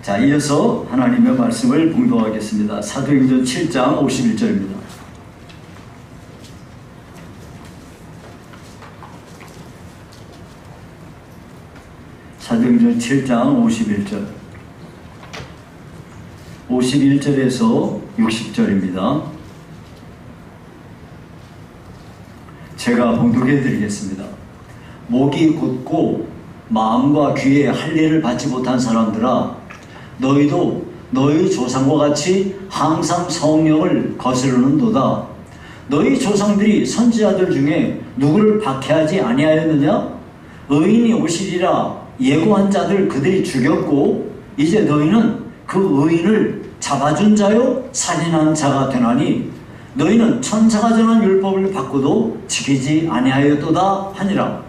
자, 이어서 하나님의 말씀을 봉독하겠습니다. 사도행전 7장 51절입니다. 사도행전 7장 51절 51절에서 60절입니다. 제가 봉독해 드리겠습니다. 목이 곧고 마음과 귀에 할례를 받지 못한 사람들아, 너희도 너희 조상과 같이 항상 성령을 거스르는도다. 너희 조상들이 선지자들 중에 누구를 박해하지 아니하였느냐? 의인이 오시리라 예고한 자들 그들이 죽였고, 이제 너희는 그 의인을 잡아준 자요 살인한 자가 되나니 너희는 천사가 정한 율법을 받고도 지키지 아니하였도다 하니라.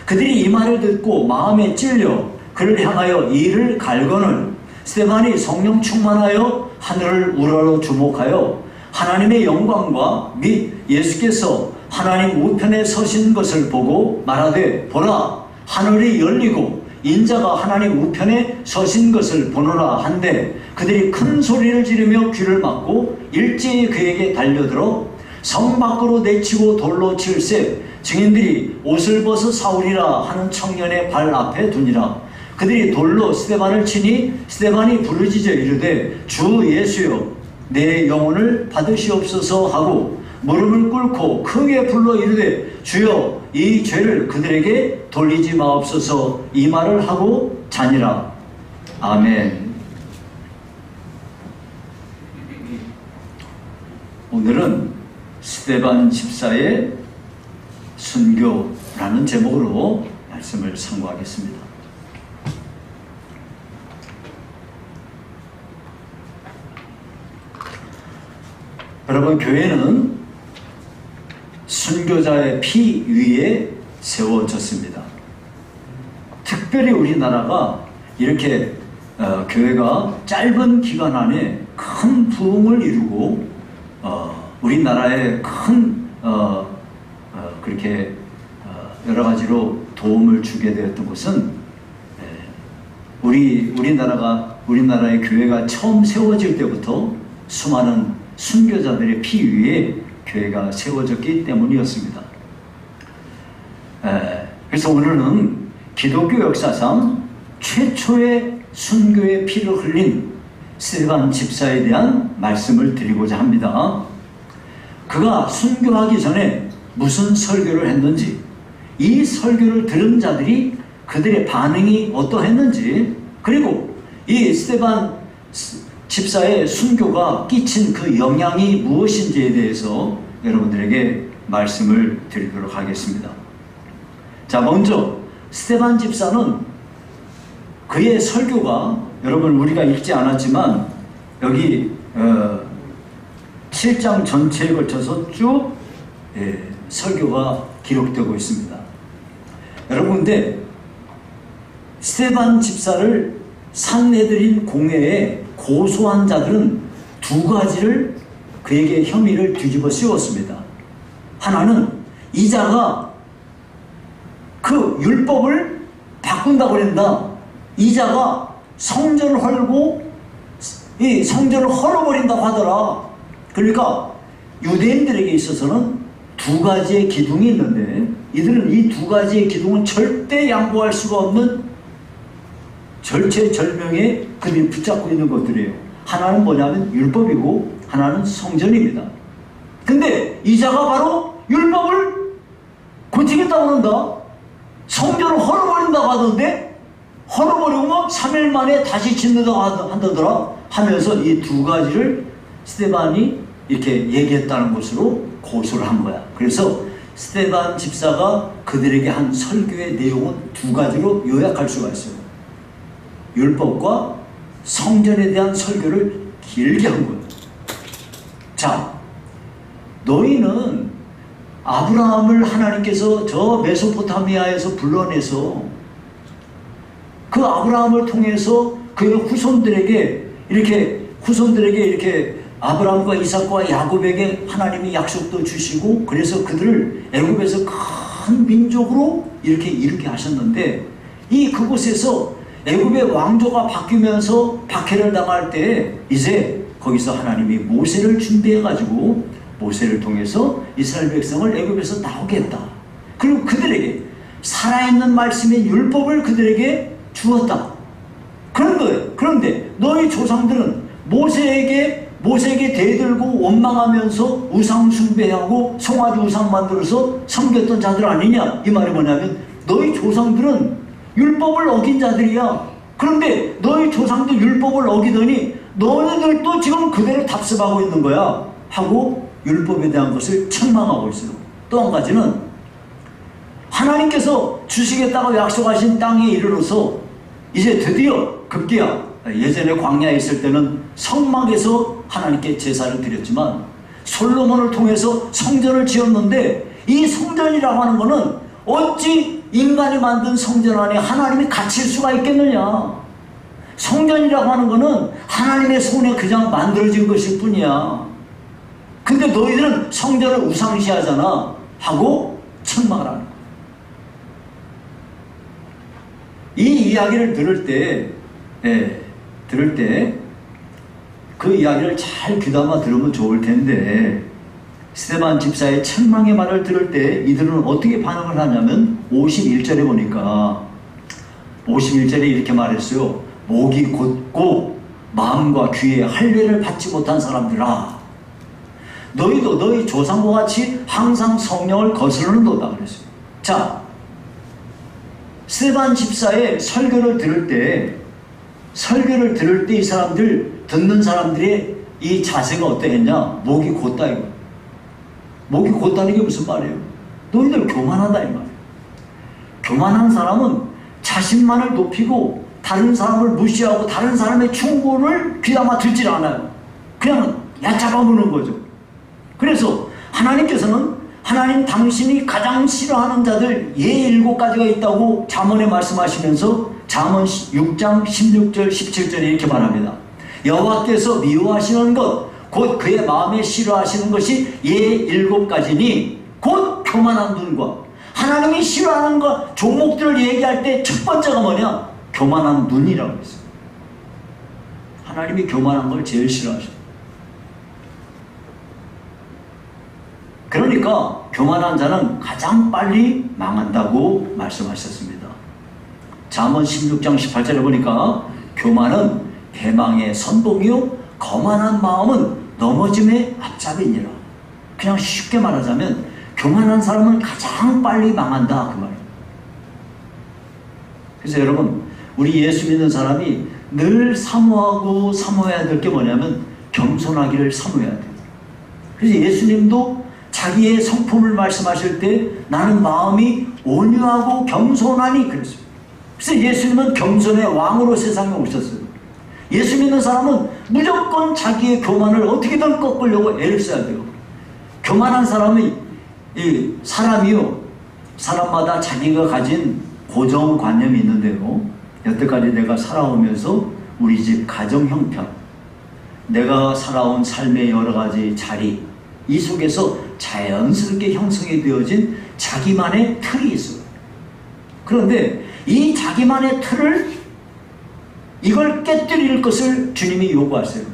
그들이 이 말을 듣고 마음에 찔려 그를 향하여 이를 갈거늘 스데반이 성령 충만하여 하늘을 우러러 주목하여 하나님의 영광과 및 예수께서 하나님 우편에 서신 것을 보고 말하되, 보라, 하늘이 열리고 인자가 하나님 우편에 서신 것을 보노라 한데, 그들이 큰 소리를 지르며 귀를 막고 일제히 그에게 달려들어 성 밖으로 내치고 돌로 칠세 증인들이 옷을 벗어 사울이라 하는 청년의 발 앞에 두니라. 그들이 돌로 스데반을 치니 스데반이 부르짖어 이르되, 주 예수여, 내 영혼을 받으시옵소서 하고 무릎을 꿇고 크게 불러 이르되, 주여, 이 죄를 그들에게 돌리지 마옵소서. 이 말을 하고 자니라. 아멘. 오늘은 스데반 집사의 순교라는 제목으로 말씀을 상고하겠습니다. 여러분, 교회는 순교자의 피 위에 세워졌습니다. 특별히 우리나라가 이렇게 교회가 짧은 기간 안에 큰 부흥을 이루고 우리나라에 큰 그렇게 여러 가지로 도움을 주게 되었던 것은 우리나라의 교회가 처음 세워질 때부터 수많은 순교자들의 피 위에 교회가 세워졌기 때문이었습니다. 그래서 오늘은 기독교 역사상 최초의 순교의 피를 흘린 스데반 집사에 대한 말씀을 드리고자 합니다. 그가 순교하기 전에 무슨 설교를 했는지, 이 설교를 들은 자들이 그들의 반응이 어떠했는지, 그리고 이 스데반 집사의 순교가 끼친 그 영향이 무엇인지에 대해서 여러분들에게 말씀을 드리도록 하겠습니다. 자, 먼저 스데반 집사는 그의 설교가, 여러분 우리가 읽지 않았지만 여기 7장 전체에 걸쳐서 쭉 설교가 기록되고 있습니다. 여러분, 근데 스데반 집사를 산헤드린 공회에 고소한 자들은 두 가지를 그에게 혐의를 뒤집어 씌웠습니다. 하나는 이 자가 그 율법을 바꾼다고 그런다. 이 자가 성전을 헐고 이 성전을 헐어버린다고 하더라. 그러니까 유대인들에게 있어서는 두 가지의 기둥이 있는데, 이들은 이 두 가지의 기둥은 절대 양보할 수가 없는 절체절명에 그들이 붙잡고 있는 것들이에요. 하나는 뭐냐면 율법이고 하나는 성전입니다. 근데 이 자가 바로 율법을 고치겠다고 한다. 성전을 헐어버린다고 하던데, 헐어버리고 3일 만에 다시 짓는다고 한다더라 하면서 이 두 가지를 스데반이 이렇게 얘기했다는 것으로 고소를 한 거야. 그래서 스데반 집사가 그들에게 한 설교의 내용은 두 가지로 요약할 수가 있어요. 율법과 성전에 대한 설교를 길게 한 거예요. 자, 너희는 아브라함을 하나님께서 저 메소포타미아에서 불러내서 그 아브라함을 통해서 그의 후손들에게 이렇게 아브라함과 이삭과 야곱에게 하나님이 약속도 주시고, 그래서 그들을 애굽에서 큰 민족으로 이렇게 이루게 하셨는데, 그곳에서 애굽의 왕조가 바뀌면서 박해를 당할 때 이제 거기서 하나님이 모세를 준비해가지고 모세를 통해서 이스라엘 백성을 애굽에서 나오게 했다. 그리고 그들에게 살아있는 말씀의 율법을 그들에게 주었다. 그런데 너희 조상들은 모세에게 대들고 원망하면서 우상 숭배하고 송아지 우상 만들어서 섬겼던 자들 아니냐? 이 말이 뭐냐면 너희 조상들은 율법을 어긴 자들이야. 그런데 너희 조상도 율법을 어기더니 너희들도 지금 그대로 답습하고 있는 거야 하고 율법에 대한 것을 책망하고 있어요. 또 한 가지는 하나님께서 주시겠다고 약속하신 땅에 이르러서 이제 드디어 급기야, 예전에 광야에 있을 때는 성막에서 하나님께 제사를 드렸지만 솔로몬을 통해서 성전을 지었는데 이 성전이라고 하는 것은 어찌 인간이 만든 성전 안에 하나님이 갇힐 수가 있겠느냐. 성전이라고 하는 것은 하나님의 손에 그냥 만들어진 것일 뿐이야. 근데 너희들은 성전을 우상시하잖아 하고 책망을 하는 거야. 이 이야기를 들을 때 그 이야기를 잘 귀담아 들으면 좋을 텐데 스데반 집사의 책망의 말을 들을 때 이들은 어떻게 반응을 하냐면 51절에 보니까 51절에 이렇게 말했어요. 목이 곧고 마음과 귀에 할례를 받지 못한 사람들아, 너희도 너희 조상과 같이 항상 성령을 거스르는도다 그랬어요. 자, 스데반 집사의 설교를 들을 때 이 사람들 듣는 사람들의 이 자세가 어떠했냐? 목이 곧다 이거. 목이 곧다는 게 무슨 말이에요? 너희들 교만하다 이 말이에요. 교만한 사람은 자신만을 높이고 다른 사람을 무시하고 다른 사람의 충고를 귀담아 듣질 않아요. 그냥 얕잡아 무는 거죠. 그래서 하나님께서는 하나님 당신이 가장 싫어하는 자들 7가지가 있다고 잠언에 말씀하시면서 잠언 6장 16절 17절에 이렇게 말합니다. 여호와께서 미워하시는 것 곧 그의 마음에 싫어하시는 것이 7가지니 곧 교만한 눈과, 하나님이 싫어하는 것 종목들을 얘기할 때 첫 번째가 뭐냐? 교만한 눈이라고 했어요. 하나님이 교만한 걸 제일 싫어하셔요. 그러니까 교만한 자는 가장 빨리 망한다고 말씀하셨습니다. 잠언 16장 18절에 보니까 교만은 대망의 선봉이요 거만한 마음은 넘어짐의 앞잡이니라. 그냥 쉽게 말하자면 교만한 사람은 가장 빨리 망한다 그 말이에요. 그래서 여러분, 우리 예수 믿는 사람이 늘 사모해야 될 게 뭐냐면 겸손하기를 사모해야 돼요. 그래서 예수님도 자기의 성품을 말씀하실 때 나는 마음이 온유하고 겸손하니 그랬어요. 그래서 예수님은 겸손의 왕으로 세상에 오셨어요. 예수 믿는 사람은 무조건 자기의 교만을 어떻게든 꺾으려고 애를 써야 돼요. 교만한 사람이요, 사람마다 자기가 가진 고정관념이 있는데요, 여태까지 내가 살아오면서 우리 집 가정 형편, 내가 살아온 삶의 여러 가지 자리, 이 속에서 자연스럽게 형성이 되어진 자기만의 틀이 있어요. 그런데 이 자기만의 틀을, 이걸 깨뜨릴 것을 주님이 요구하세요.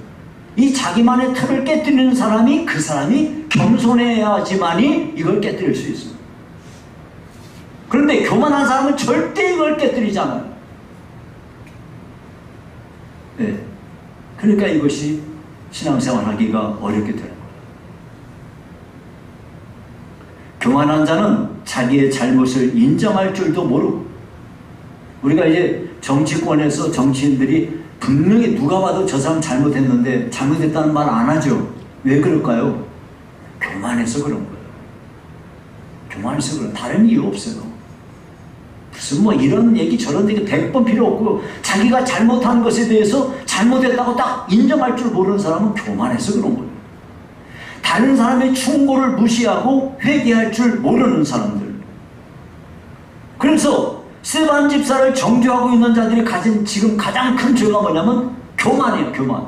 이 자기만의 틀을 깨뜨리는 사람이, 그 사람이 겸손해야지만이 이걸 깨뜨릴 수 있어요. 그런데 교만한 사람은 절대 이걸 깨뜨리지 않아요. 네. 그러니까 이것이 신앙생활 하기가 어렵게 되는 거예요. 교만한 자는 자기의 잘못을 인정할 줄도 모르고, 우리가 이제 정치권에서 정치인들이 분명히 누가 봐도 저 사람 잘못했는데 잘못했다는 말 안 하죠. 왜 그럴까요? 교만해서 그런 거예요. 교만해서 그런, 다른 이유 없어요. 무슨 뭐 이런 얘기 저런 얘기 100번 필요 없고, 자기가 잘못한 것에 대해서 잘못했다고 딱 인정할 줄 모르는 사람은 교만해서 그런 거예요. 다른 사람의 충고를 무시하고 회개할 줄 모르는 사람들. 그래서 스데반 집사를 정죄하고 있는 자들이 가진 지금 가장 큰 죄가 뭐냐면 교만이에요. 교만.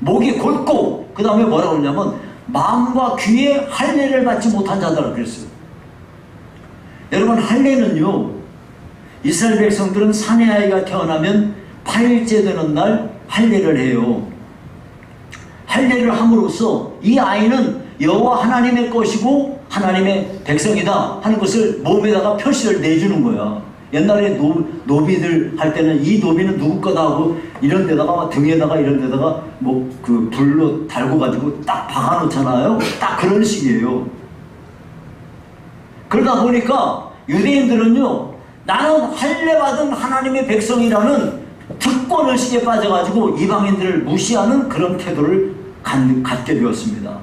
목이 곧고, 그 다음에 뭐라고 그러냐면 마음과 귀에 할례를 받지 못한 자들이라고 그랬어요. 여러분, 할례는요, 이스라엘 백성들은 사내 아이가 태어나면 8일째 되는 날 할례를 해요. 할례를 함으로써 이 아이는 여호와 하나님의 것이고 하나님의 백성이다 하는 것을 몸에다가 표시를 내주는 거야. 옛날에 노비들 할 때는 이 노비는 누구 거다 하고 이런 데다가 등에다가 이런 데다가 뭐 그 불로 달고 가지고 딱 박아 놓잖아요. 딱 그런 식이에요. 그러다 보니까 유대인들은요, 나는 할례 받은 하나님의 백성이라는 특권의식에 빠져가지고 이방인들을 무시하는 그런 태도를 갖게 되었습니다.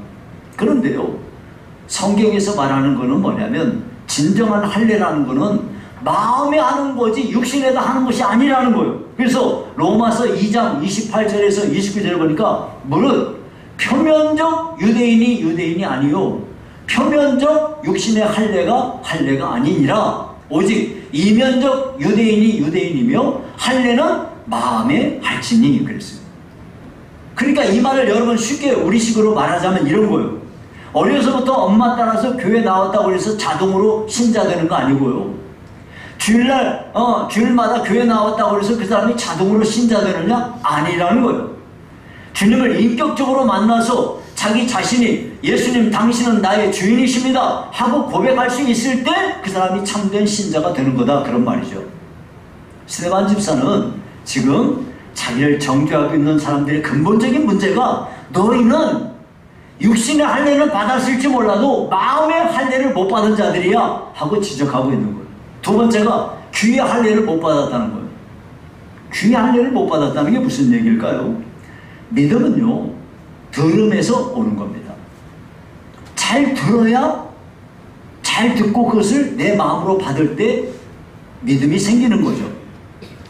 그런데요, 성경에서 말하는 것은 뭐냐면 진정한 할례라는 것은 마음에 하는 거지 육신에다 하는 것이 아니라는 거예요. 그래서 로마서 2장 28절에서 29절을 보니까 무릇 표면적 유대인이 아니요 표면적 육신의 할례가 아니니라. 오직 이면적 유대인이며 할례는 마음에 할지니 그랬어요. 그러니까 이 말을 여러분 쉽게 우리식으로 말하자면 이런 거예요. 어려서부터 엄마 따라서 교회 나왔다고 해서 자동으로 신자 되는 거 아니고요. 주일마다 교회 나왔다고 해서 그 사람이 자동으로 신자 되느냐? 아니라는 거예요. 주님을 인격적으로 만나서 자기 자신이 예수님 당신은 나의 주인이십니다 하고 고백할 수 있을 때 그 사람이 참된 신자가 되는 거다, 그런 말이죠. 스데반 집사는 지금 자기를 정죄하고 있는 사람들의 근본적인 문제가 너희는 육신의 할례는 받았을지 몰라도 마음의 할례를 못 받은 자들이야 하고 지적하고 있는 거예요. 두 번째가 귀의 할례를 못 받았다는 거예요. 귀의 할례를 못 받았다는 게 무슨 얘기일까요? 믿음은요, 들음에서 오는 겁니다. 잘 들어야, 잘 듣고 그것을 내 마음으로 받을 때 믿음이 생기는 거죠.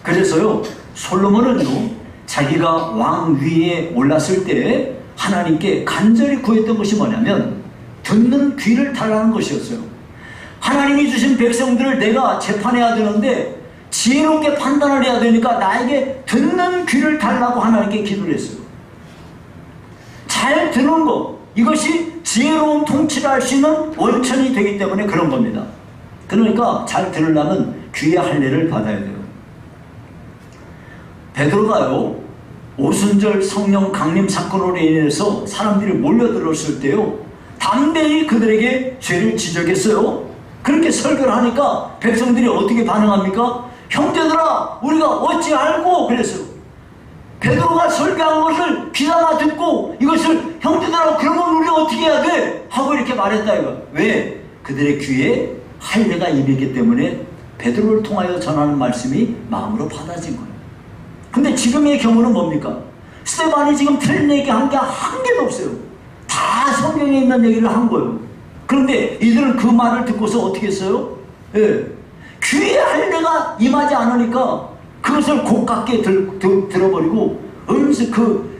그래서요, 솔로몬은요, 자기가 왕 위에 올랐을 때 하나님께 간절히 구했던 것이 뭐냐면 듣는 귀를 달라는 것이었어요. 하나님이 주신 백성들을 내가 재판해야 되는데 지혜롭게 판단을 해야 되니까 나에게 듣는 귀를 달라고 하나님께 기도를 했어요. 잘 듣는 것, 이것이 지혜로운 통치를 할 수 있는 원천이 되기 때문에 그런 겁니다. 그러니까 잘 들으려면 귀의 할례를 받아야 돼요. 베드로가요, 오순절 성령 강림 사건으로 인해서 사람들이 몰려들었을 때요, 담대히 그들에게 죄를 지적했어요. 그렇게 설교를 하니까 백성들이 어떻게 반응합니까? 형제들아, 우리가 어찌 알고 그랬어요. 베드로가 설교한 것을 귀담아 듣고 이것을 형제들아 그러면 우리 어떻게 해야 돼? 하고 이렇게 말했다 이거. 왜? 그들의 귀에 할례가 임했기 때문에 베드로를 통하여 전하는 말씀이 마음으로 받아진 거예요. 근데 지금의 경우는 뭡니까? 스데반이 지금 틀린 얘기 한 게 한 개도 없어요. 다 성경에 있는 얘기를 한 거예요. 그런데 이들은 그 말을 듣고서 어떻게 했어요? 예. 귀에 할례가 임하지 않으니까 그것을 고깝게 들어버리고 음식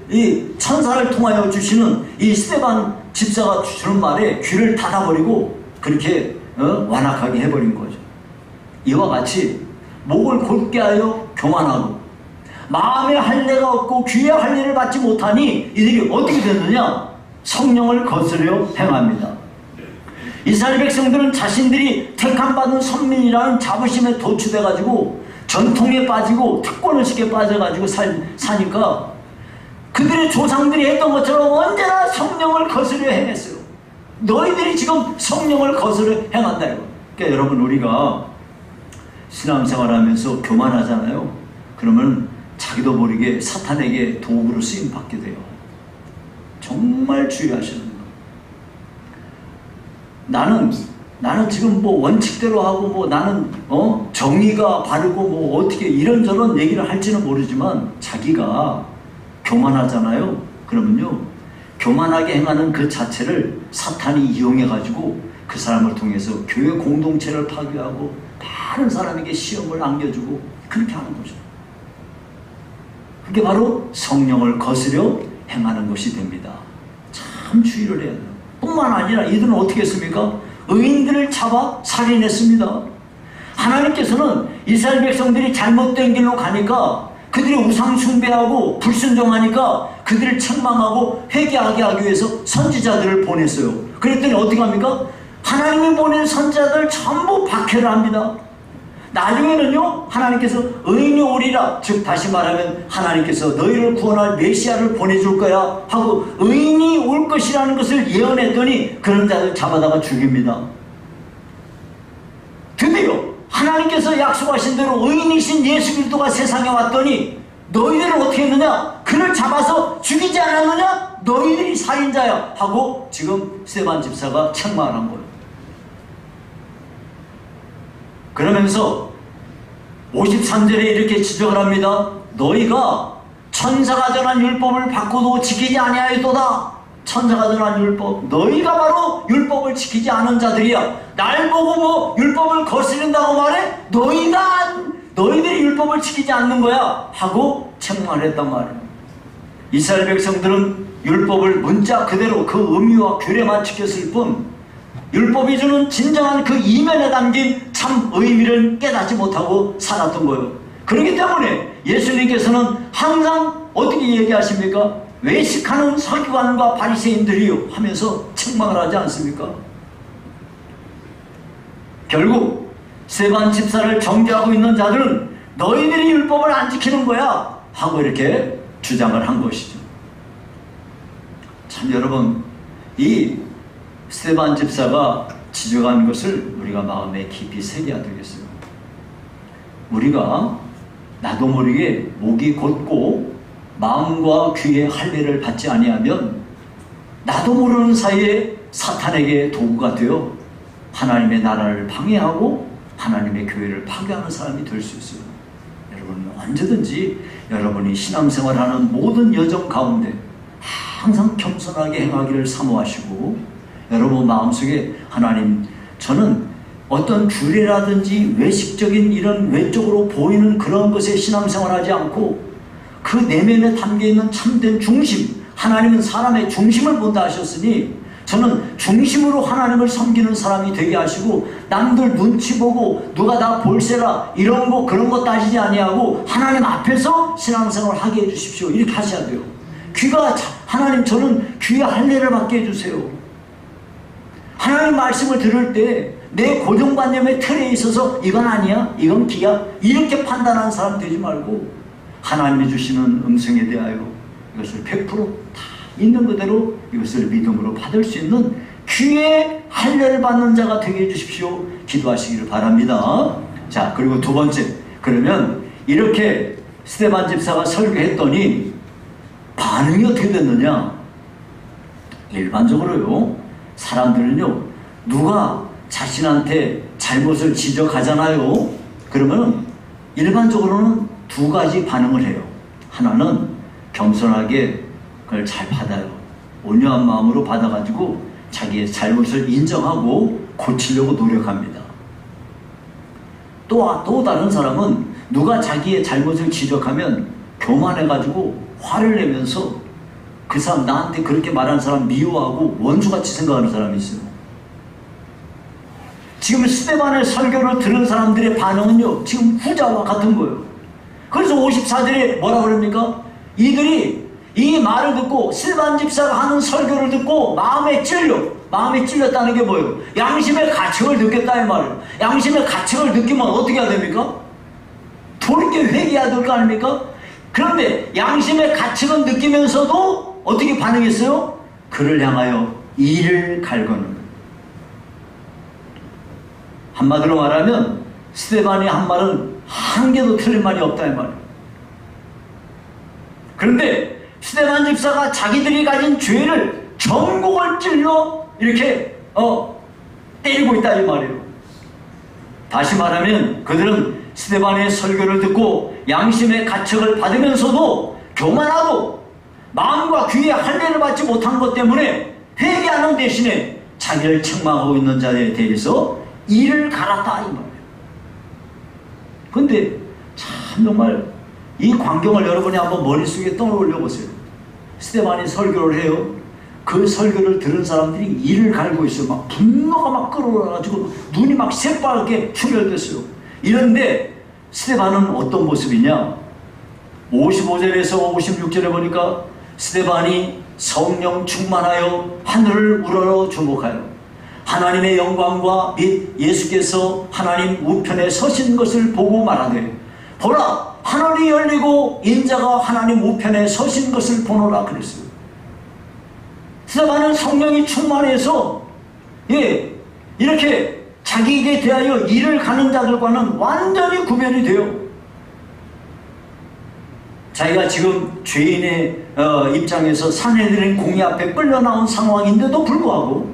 이 천사를 통하여 주시는 이 스데반 집사가 주는 말에 귀를 닫아버리고 그렇게 완악하게 해버린 거죠. 이와 같이 목을 곧게 하여 교만하고 마음에 할례가 없고 귀에 할례를 받지 못하니 이들이 어떻게 됐느냐? 성령을 거스려 행합니다. 이스라엘 백성들은 자신들이 택함받은 선민이라는 자부심에 도취돼가지고 전통에 빠지고 특권의식에 빠져가지고 사니까 그들의 조상들이 했던 것처럼 언제나 성령을 거스려 행했어요. 너희들이 지금 성령을 거스려 행한다 이거. 그러니까 여러분, 우리가 신앙생활하면서 교만하잖아요. 그러면 자기도 모르게 사탄에게 도구로 쓰임받게 돼요. 정말 주의하셔야 됩니다. 나는 지금 뭐 원칙대로 하고 뭐 나는 정의가 바르고 뭐 어떻게 이런저런 얘기를 할지는 모르지만 자기가 교만하잖아요. 그러면요, 교만하게 행하는 그 자체를 사탄이 이용해 가지고 그 사람을 통해서 교회 공동체를 파괴하고 다른 사람에게 시험을 안겨주고 그렇게 하는 거죠. 그게 바로 성령을 거스려 행하는 것이 됩니다. 참 주의를 해야 돼요. 뿐만 아니라 이들은 어떻게 했습니까? 의인들을 잡아 살인했습니다. 하나님께서는 이스라엘 백성들이 잘못된 길로 가니까 그들이 우상 숭배하고 불순종하니까 그들을 책망하고 회개하게 하기 위해서 선지자들을 보냈어요. 그랬더니 어떻게 합니까? 하나님이 보낸 선지자들 전부 박해를 합니다. 나중에는요, 하나님께서 의인이 오리라, 즉 다시 말하면 하나님께서 너희를 구원할 메시아를 보내줄 거야 하고 의인이 올 것이라는 것을 예언했더니 그런 자들 잡아다가 죽입니다. 드디어 하나님께서 약속하신 대로 의인이신 예수 그리스도가 세상에 왔더니 너희들은 어떻게 했느냐? 그를 잡아서 죽이지 않았느냐? 너희들이 살인자야 하고 지금 스데반 집사가 책망한 거예요. 그러면서 53절에 이렇게 지적을 합니다. 너희가 천사가 전한 율법을 받고도 지키지 아니하였도다. 천사가 전한 율법, 너희가 바로 율법을 지키지 않은 자들이야. 날 보고 뭐 율법을 거스른다고 말해? 너희들이 율법을 지키지 않는 거야 하고 책망을 했단 말이에요. 이스라엘 백성들은 율법을 문자 그대로 그 의미와 규례만 지켰을 뿐 율법이 주는 진정한 그 이면에 담긴 참 의미를 깨닫지 못하고 살았던 거예요. 그렇기 때문에 예수님께서는 항상 어떻게 얘기하십니까? 외식하는 서기관과 바리새인들이요 하면서 책망을 하지 않습니까? 결국 스데반 집사를 정죄하고 있는 자들은 너희들이 율법을 안 지키는 거야 하고 이렇게 주장을 한 것이죠. 참 여러분, 이 스데반 집사가 지적한 것을 우리가 마음에 깊이 새겨야 되겠어요. 우리가 나도 모르게 목이 곧고 마음과 귀의 할례를 받지 아니하면 나도 모르는 사이에 사탄에게 도구가 되어 하나님의 나라를 방해하고 하나님의 교회를 파괴하는 사람이 될 수 있어요. 여러분 언제든지 여러분이 신앙생활하는 모든 여정 가운데 항상 겸손하게 행하기를 사모하시고 여러분 마음속에 하나님, 저는 어떤 규례라든지 외식적인 이런 외적으로 보이는 그런 것에 신앙생활하지 않고 그 내면에 담겨있는 참된 중심, 하나님은 사람의 중심을 본다 하셨으니 저는 중심으로 하나님을 섬기는 사람이 되게 하시고 남들 눈치 보고 누가 나 볼세라 이런 거 그런 거 따지지 아니하고 하나님 앞에서 신앙생활을 하게 해주십시오. 이렇게 하셔야 돼요. 하나님 저는 귀의 할례를 받게 해주세요. 하나님 말씀을 들을 때 내 고정관념의 틀에 있어서 이건 아니야, 이건 기야 이렇게 판단하는 사람 되지 말고 하나님이 주시는 음성에 대하여 이것을 100% 다 있는 그대로 이것을 믿음으로 받을 수 있는 귀의 할례를 받는 자가 되게 해주십시오. 기도하시기를 바랍니다. 자, 그리고 두 번째, 그러면 이렇게 스데반 집사가 설교했더니 반응이 어떻게 됐느냐? 일반적으로요, 사람들은요, 누가 자신한테 잘못을 지적하잖아요. 그러면 일반적으로는 두 가지 반응을 해요. 하나는 겸손하게 그걸 잘 받아요. 온유한 마음으로 받아가지고 자기의 잘못을 인정하고 고치려고 노력합니다. 또 다른 사람은 누가 자기의 잘못을 지적하면 교만해가지고 화를 내면서 그 사람, 나한테 그렇게 말하는 사람 미워하고 원수같이 생각하는 사람이 있어요. 지금 스데반의 설교를 들은 사람들의 반응은요, 지금 후자와 같은 거예요. 그래서 54절에 뭐라 그럽니까? 이들이 이 말을 듣고 스데반 집사가 하는 설교를 듣고 마음에 찔렸다는 게 뭐예요? 양심의 가책을 느꼈다 이 말이에요. 양심의 가책을 느끼면 어떻게 해야 됩니까? 돌이켜 회개해야 될 거 아닙니까? 그런데 양심의 가책을 느끼면서도 어떻게 반응했어요? 그를 향하여 이를 갈거는 거예요. 한마디로 말하면 스데반이 한 말은 한 개도 틀린 말이 없다 이 말이에요. 그런데 스데반 집사가 자기들이 가진 죄를 전곡을 찔러 이렇게 때리고 있다 이 말이에요. 다시 말하면 그들은 스데반의 설교를 듣고 양심의 가책을 받으면서도 교만하고 마음과 귀의 할례를 받지 못한 것 때문에 회개하는 대신에 자기를 책망하고 있는 자에 대해서 이를 갈았다 이 말이에요. 근데 참 정말 이 광경을 여러분이 한번 머릿속에 떠올려 보세요. 스데반이 설교를 해요. 그 설교를 들은 사람들이 이를 갈고 있어요. 막 분노가 막 끌어올라가지고 눈이 막 새빨갛게 충혈됐어요. 이런데 스데반은 어떤 모습이냐? 55절에서 56절에 보니까 스데반이 성령 충만하여 하늘을 우러러 주목하여 하나님의 영광과 및 예수께서 하나님 우편에 서신 것을 보고 말하되 보라 하늘이 열리고 인자가 하나님 우편에 서신 것을 보노라 그랬어요. 스데반은 성령이 충만해서 이렇게 자기에게 대하여 일을 가는 자들과는 완전히 구별이 돼요. 자기가 지금 죄인의 입장에서 산헤드린 공의 앞에 끌려나온 상황인데도 불구하고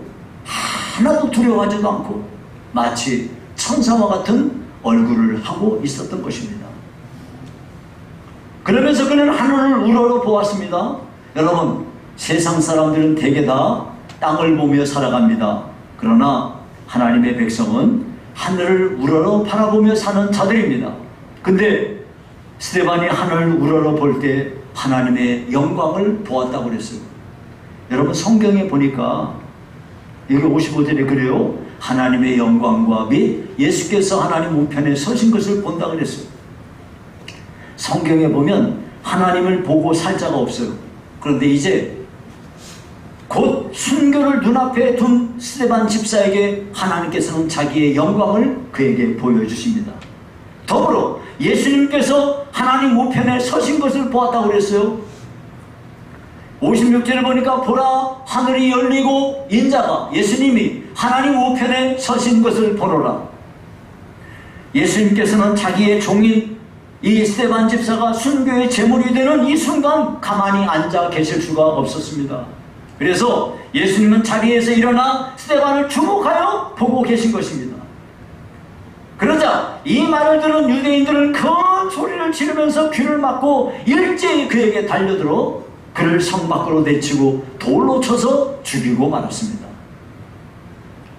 하나도 두려워하지도 않고 마치 천사와 같은 얼굴을 하고 있었던 것입니다. 그러면서 그는 하늘을 우러러 보았습니다. 여러분, 세상 사람들은 대개 다 땅을 보며 살아갑니다. 그러나 하나님의 백성은 하늘을 우러러 바라보며 사는 자들입니다. 근데 스데반이 하늘을 우러러 볼 때 하나님의 영광을 보았다고 그랬어요. 여러분, 성경에 보니까 여기 55절에 그래요. 하나님의 영광과 및 예수께서 하나님 우편에 서신 것을 본다고 그랬어요. 성경에 보면 하나님을 보고 살 자가 없어요. 그런데 이제 곧 순교를 눈앞에 둔 스데반 집사에게 하나님께서는 자기의 영광을 그에게 보여주십니다. 더불어 예수님께서 하나님 우편에 서신 것을 보았다고 그랬어요. 56절을 보니까 보라 하늘이 열리고 인자가 예수님이 하나님 우편에 서신 것을 보노라. 예수님께서는 자기의 종인 이 스데반 집사가 순교의 제물이 되는 이 순간 가만히 앉아 계실 수가 없었습니다. 그래서 예수님은 자리에서 일어나 스데반을 주목하여 보고 계신 것입니다. 그러자 이 말을 들은 유대인들은 큰 소리를 지르면서 귀를 막고 일제히 그에게 달려들어 그를 성 밖으로 내치고 돌로 쳐서 죽이고 말았습니다.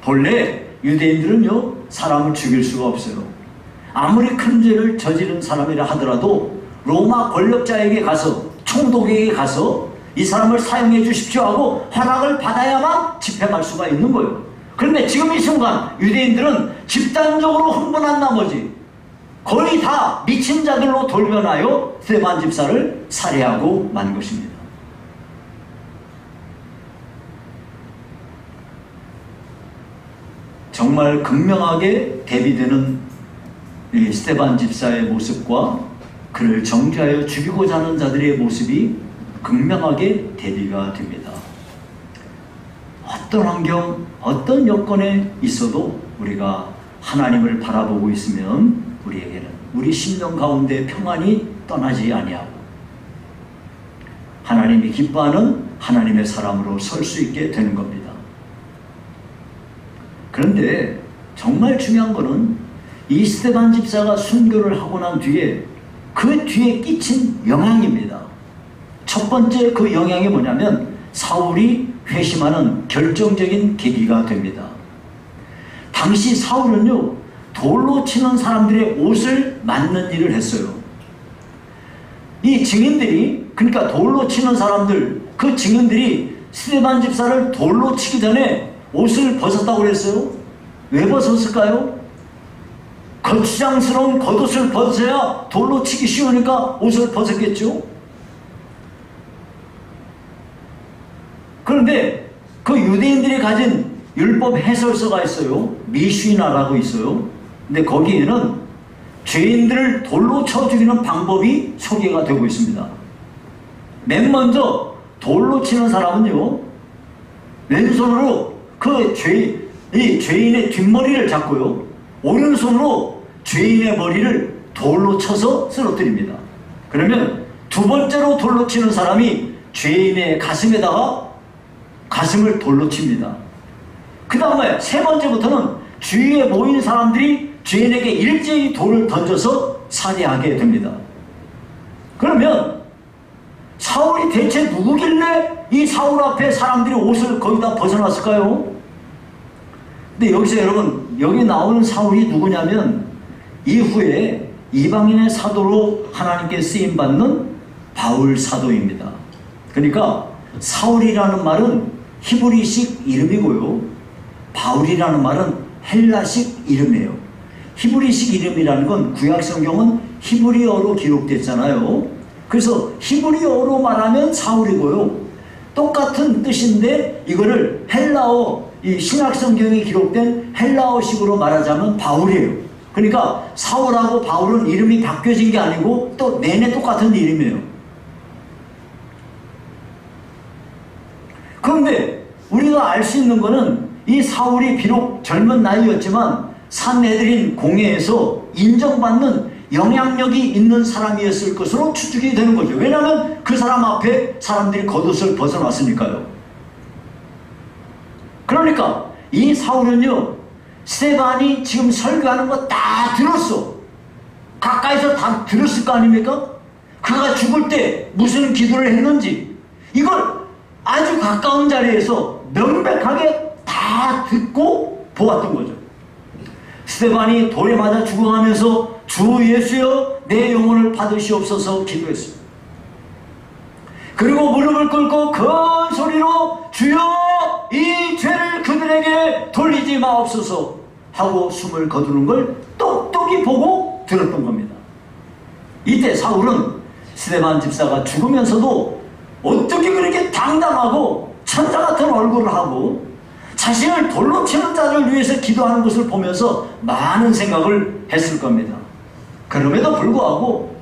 본래 유대인들은요 사람을 죽일 수가 없어요. 아무리 큰 죄를 저지른 사람이라 하더라도 로마 권력자에게 가서 총독에게 가서 이 사람을 사용해 주십시오 하고 허락을 받아야만 집행할 수가 있는 거예요. 그런데 지금 이 순간 유대인들은 집단적으로 흥분한 나머지 거의 다 미친 자들로 돌변하여 스데반 집사를 살해하고 만 것입니다. 정말 극명하게 대비되는 이 스데반 집사의 모습과 그를 정죄하여 죽이고자 하는 자들의 모습이 극명하게 대비가 됩니다. 어떤 환경, 어떤 여건에 있어도 우리가 하나님을 바라보고 있으면 우리에게는 우리 심령 가운데 평안이 떠나지 아니하고 하나님이 기뻐하는 하나님의 사람으로 설 수 있게 되는 겁니다. 그런데 정말 중요한 것은 이 스데반 집사가 순교를 하고 난 뒤에 그 뒤에 끼친 영향입니다. 첫 번째 그 영향이 뭐냐면 사울이 회심하는 결정적인 계기가 됩니다. 당시 사울은요 돌로 치는 사람들의 옷을 맞는 일을 했어요. 이 증인들이, 그러니까 돌로 치는 사람들, 그 증인들이 스데반 집사를 돌로 치기 전에 옷을 벗었다고 그랬어요. 왜 벗었을까요? 거추장스러운 겉옷을 벗어야 돌로 치기 쉬우니까 옷을 벗었겠죠. 그런데 그 유대인들이 가진 율법 해설서가 있어요. 미슈나라고 있어요. 근데 거기에는 죄인들을 돌로 쳐 죽이는 방법이 소개가 되고 있습니다. 맨 먼저 돌로 치는 사람은요 왼손으로 그 죄인의 뒷머리를 잡고요 오른손으로 죄인의 머리를 돌로 쳐서 쓰러뜨립니다. 그러면 두 번째로 돌로 치는 사람이 죄인의 가슴에다가 가슴을 돌로 칩니다. 그 다음에 세 번째부터는 주위에 모인 사람들이 죄인에게 일제히 돌을 던져서 살해하게 됩니다. 그러면 사울이 대체 누구길래 이 사울 앞에 사람들이 옷을 거의 다 벗어났을까요? 근데 여기서 여러분, 여기 나오는 사울이 누구냐면 이후에 이방인의 사도로 하나님께 쓰임받는 바울 사도입니다. 그러니까 사울이라는 말은 히브리식 이름이고요 바울이라는 말은 헬라식 이름이에요. 히브리식 이름이라는 건 구약 성경은 히브리어로 기록됐잖아요. 그래서 히브리어로 말하면 사울이고요 똑같은 뜻인데 이거를 헬라어 이 신약 성경에 기록된 헬라어식으로 말하자면 바울이에요. 그러니까 사울하고 바울은 이름이 바뀌어진 게 아니고 또 내내 똑같은 이름이에요. 그런데 우리가 알 수 있는 거는 이 사울이 비록 젊은 나이였지만 산헤드린 공회에서 인정받는 영향력이 있는 사람이었을 것으로 추측이 되는 거죠. 왜냐하면 그 사람 앞에 사람들이 겉옷을 벗어났으니까요. 그러니까 이 사울은요, 스데반이 지금 설교하는 거 다 들었어. 가까이서 다 들었을 거 아닙니까? 그가 죽을 때 무슨 기도를 했는지 이걸 아주 가까운 자리에서 명백하게 다 듣고 보았던 거죠. 스데반이 돌에 맞아 죽어가면서 주 예수여 내 영혼을 받으시옵소서 기도했습니다. 그리고 무릎을 꿇고 큰 소리로 주여 이 죄를 그들에게 돌리지 마옵소서 하고 숨을 거두는 걸 똑똑히 보고 들었던 겁니다. 이때 사울은 스데반 집사가 죽으면서도 어떻게 그렇게 당당하고 천사 같은 얼굴을 하고 자신을 돌로 치는 자를 위해서 기도하는 것을 보면서 많은 생각을 했을 겁니다. 그럼에도 불구하고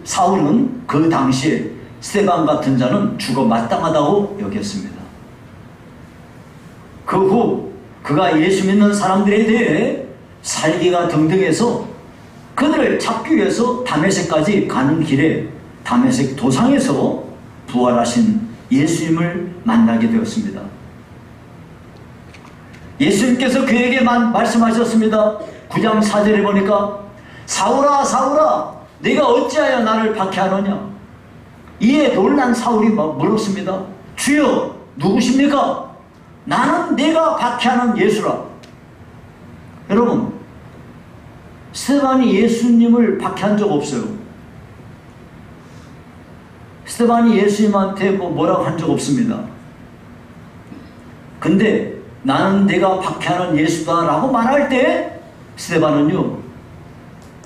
사울은 그 당시에 스데반 같은 자는 죽어 마땅하다고 여겼습니다. 그 후 그가 예수 믿는 사람들에 대해 살기가 등등해서 그들을 잡기 위해서 다메섹까지 가는 길에 다메섹 도상에서 부활하신 예수님을 만나게 되었습니다. 예수님께서 그에게 말씀하셨습니다. 9장 4절에 보니까 사울아 사울아 네가 어찌하여 나를 박해하느냐. 이에 놀란 사울이 물었습니다. 주여 누구십니까? 나는 네가 박해하는 예수라. 여러분, 스데반이 예수님을 박해한 적 없어요. 스데반이 예수님한테 뭐라고 한 적 없습니다. 근데 나는 내가 박해하는 예수다 라고 말할 때 스데반은요,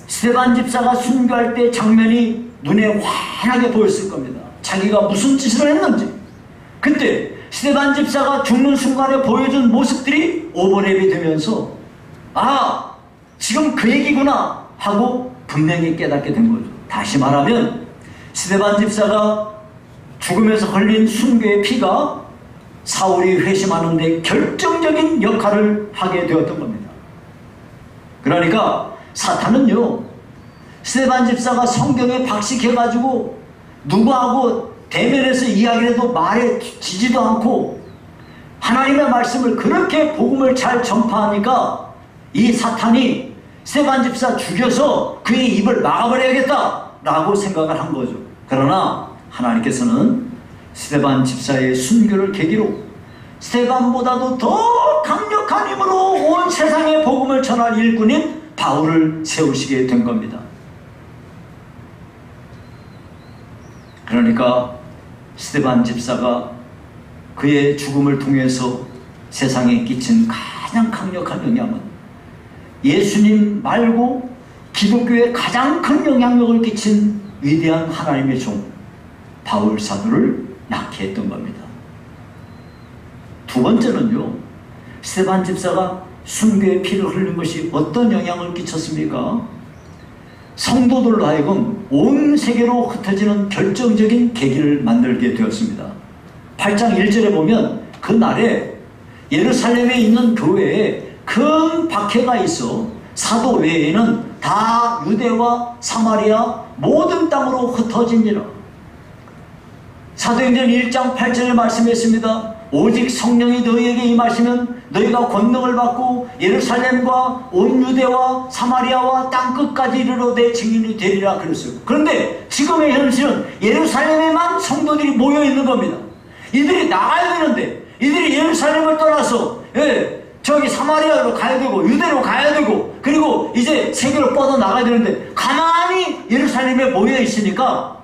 스데반 집사가 순교할 때 장면이 눈에 환하게 보였을 겁니다. 자기가 무슨 짓을 했는지. 그때 스데반 집사가 죽는 순간에 보여준 모습들이 오버랩이 되면서 아, 지금 그 얘기구나 하고 분명히 깨닫게 된 거죠. 다시 말하면 스데반 집사가 죽으면서 흘린 순교의 피가 사울이 회심하는 데 결정적인 역할을 하게 되었던 겁니다. 그러니까 사탄은요, 스데반 집사가 성경에 박식해가지고 누구하고 대면해서 이야기를 해도 말에 지지도 않고 하나님의 말씀을 그렇게 복음을 잘 전파하니까 이 사탄이 스데반 집사 죽여서 그의 입을 막아버려야겠다 라고 생각을 한 거죠. 그러나 하나님께서는 스데반 집사의 순교를 계기로 스데반보다도 더 강력한 힘으로 온 세상에 복음을 전할 일꾼인 바울을 세우시게 된 겁니다. 그러니까 스데반 집사가 그의 죽음을 통해서 세상에 끼친 가장 강력한 영향은 예수님 말고 기독교에 가장 큰 영향력을 끼친 위대한 하나님의 종 바울 사도를 낳게 했던 겁니다. 두 번째는요, 스데반 집사가 순교의 피를 흘린 것이 어떤 영향을 끼쳤습니까? 성도들로 하여금 온 세계로 흩어지는 결정적인 계기를 만들게 되었습니다. 8장 1절에 보면 그날에 예루살렘에 있는 교회에 큰 박해가 있어 사도 외에는 다 유대와 사마리아 모든 땅으로 흩어지니라. 사도행전 1장 8절에 말씀했습니다. 오직 성령이 너희에게 임하시면 너희가 권능을 받고 예루살렘과 온 유대와 사마리아와 땅끝까지 이르러 내 증인이 되리라 그랬어요. 그런데 지금의 현실은 예루살렘에만 성도들이 모여 있는 겁니다. 이들이 나가야 되는데 이들이 예루살렘을 떠나서 저기 사마리아로 가야 되고 유대로 가야 되고 그리고 이제 세계로 뻗어나가야 되는데 가만히 예루살렘에 모여 있으니까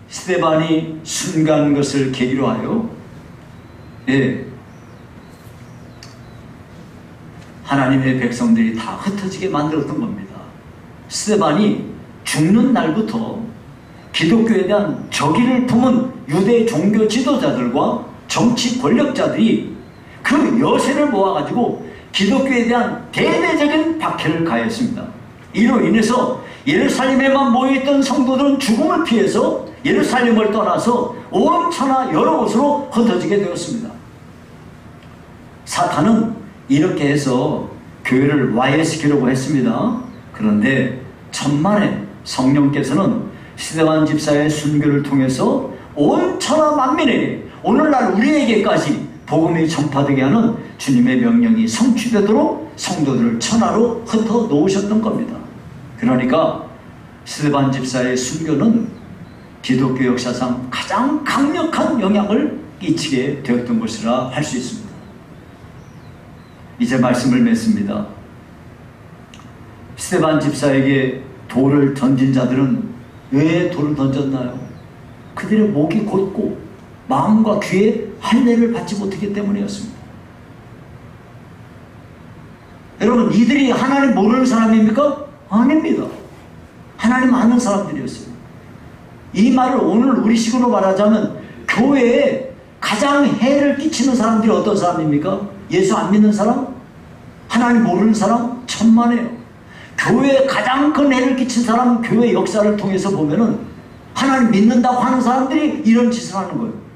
스데반이 순간 것을 계기로 하여 하나님의 백성들이 다 흩어지게 만들었던 겁니다. 스데반이 죽는 날부터 기독교에 대한 적의를 품은 유대 종교 지도자들과 정치 권력자들이 그 여세를 모아가지고 기독교에 대한 대대적인 박해를 가했습니다. 이로 인해서 예루살렘에만 모여있던 성도들은 죽음을 피해서 예루살렘을 떠나서 온 천하 여러 곳으로 흩어지게 되었습니다. 사탄은 이렇게 해서 교회를 와해시키려고 했습니다. 그런데 천만에 성령께서는 스데반 집사의 순교를 통해서 온 천하 만민에게, 오늘날 우리에게까지 복음이 전파되게 하는 주님의 명령이 성취되도록 성도들을 천하로 흩어 놓으셨던 겁니다. 그러니까 스데반 집사의 순교는 기독교 역사상 가장 강력한 영향을 끼치게 되었던 것이라 할 수 있습니다. 이제 말씀을 맺습니다. 스데반 집사에게 돌을 던진 자들은 왜 돌을 던졌나요? 그들의 목이 곧고 마음과 귀에 할례를 받지 못했기 때문이었습니다. 여러분, 이들이 하나님 모르는 사람입니까? 아닙니다. 하나님 아는 사람들이었어요. 이 말을 오늘 우리식으로 말하자면 교회에 가장 해를 끼치는 사람들이 어떤 사람입니까? 예수 안 믿는 사람? 하나님 모르는 사람? 천만에요. 교회에 가장 큰 해를 끼친 사람은 교회 역사를 통해서 보면은 하나님 믿는다고 하는 사람들이 이런 짓을 하는 거예요.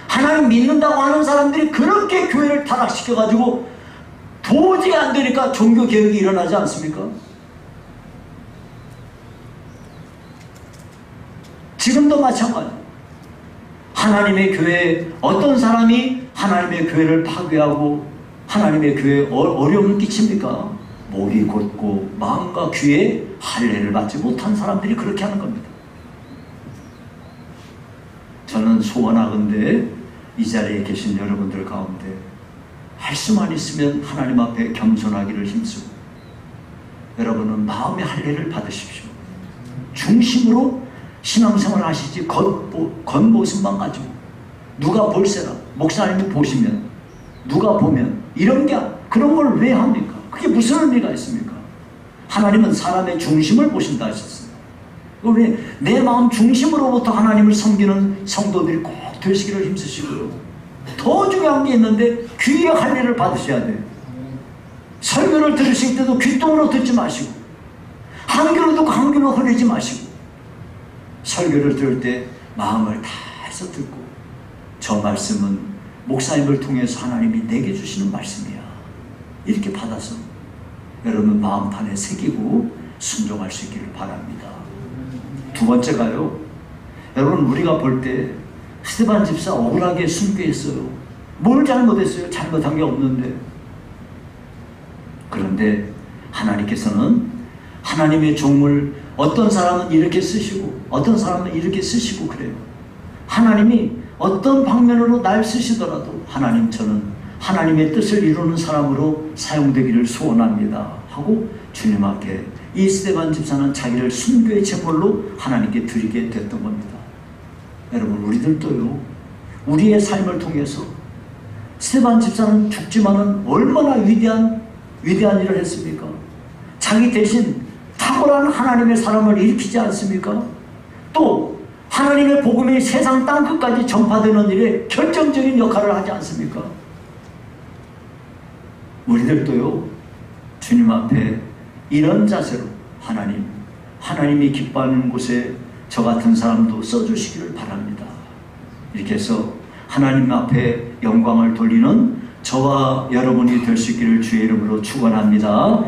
하나님 믿는다고 하는 사람들이 그렇게 교회를 타락시켜가지고 도저히 안 되니까 종교개혁이 일어나지 않습니까? 지금도 마찬가지예요. 하나님의 교회에 어떤 사람이 하나님의 교회를 파괴하고 하나님의 교회에 어려움을 끼칩니까? 목이 곧고 마음과 귀에 할례를 받지 못한 사람들이 그렇게 하는 겁니다. 저는 소원하건대 이 자리에 계신 여러분들 가운데 할 수만 있으면 하나님 앞에 겸손하기를 힘쓰고 여러분은 마음의 할례를 받으십시오. 중심으로 신앙생활 하시지 겉모습만 가지고 누가 볼세라, 목사님이 보시면, 누가 보면 그런 걸 왜 합니까? 그게 무슨 의미가 있습니까? 하나님은 사람의 중심을 보신다 하셨어요. 우리 내 마음 중심으로부터 하나님을 섬기는 성도들이 꼭 되시기를 힘쓰시고요. 더 중요한 게 있는데 귀의 할례를 받으셔야 돼요. 설교를 들으실 때도 귓등으로 듣지 마시고 한 귀로 듣고 한 귀로 흘리지 마시고 설교를 들을 때 마음을 다해서 듣고 저 말씀은 목사님을 통해서 하나님이 내게 주시는 말씀이야. 이렇게 받아서 여러분 마음판에 새기고 순종할 수 있기를 바랍니다. 두 번째가요. 여러분 우리가 볼 때 스데반 집사 억울하게 순교했어요. 뭘 잘못했어요? 잘못한 게 없는데. 그런데 하나님께서는 하나님의 종을 어떤 사람은 이렇게 쓰시고 어떤 사람은 이렇게 쓰시고 그래요. 하나님이 어떤 방면으로 날 쓰시더라도 하나님 저는 하나님의 뜻을 이루는 사람으로 사용되기를 소원합니다 하고 주님 앞에 이 스데반 집사는 자기를 순교의 제물로 하나님께 드리게 됐던 겁니다. 여러분 우리들도요. 우리의 삶을 통해서 스데반 집사는 죽지만은 얼마나 위대한 일을 했습니까? 자기 대신 탁월한 하나님의 사람을 일으키지 않습니까? 또 하나님의 복음이 세상 땅끝까지 전파되는 일에 결정적인 역할을 하지 않습니까? 우리들도요. 주님 앞에 이런 자세로 하나님이 기뻐하는 곳에 저 같은 사람도 써주시기를 바랍니다. 이렇게 해서 하나님 앞에 영광을 돌리는 저와 여러분이 될 수 있기를 주의 이름으로 축원합니다.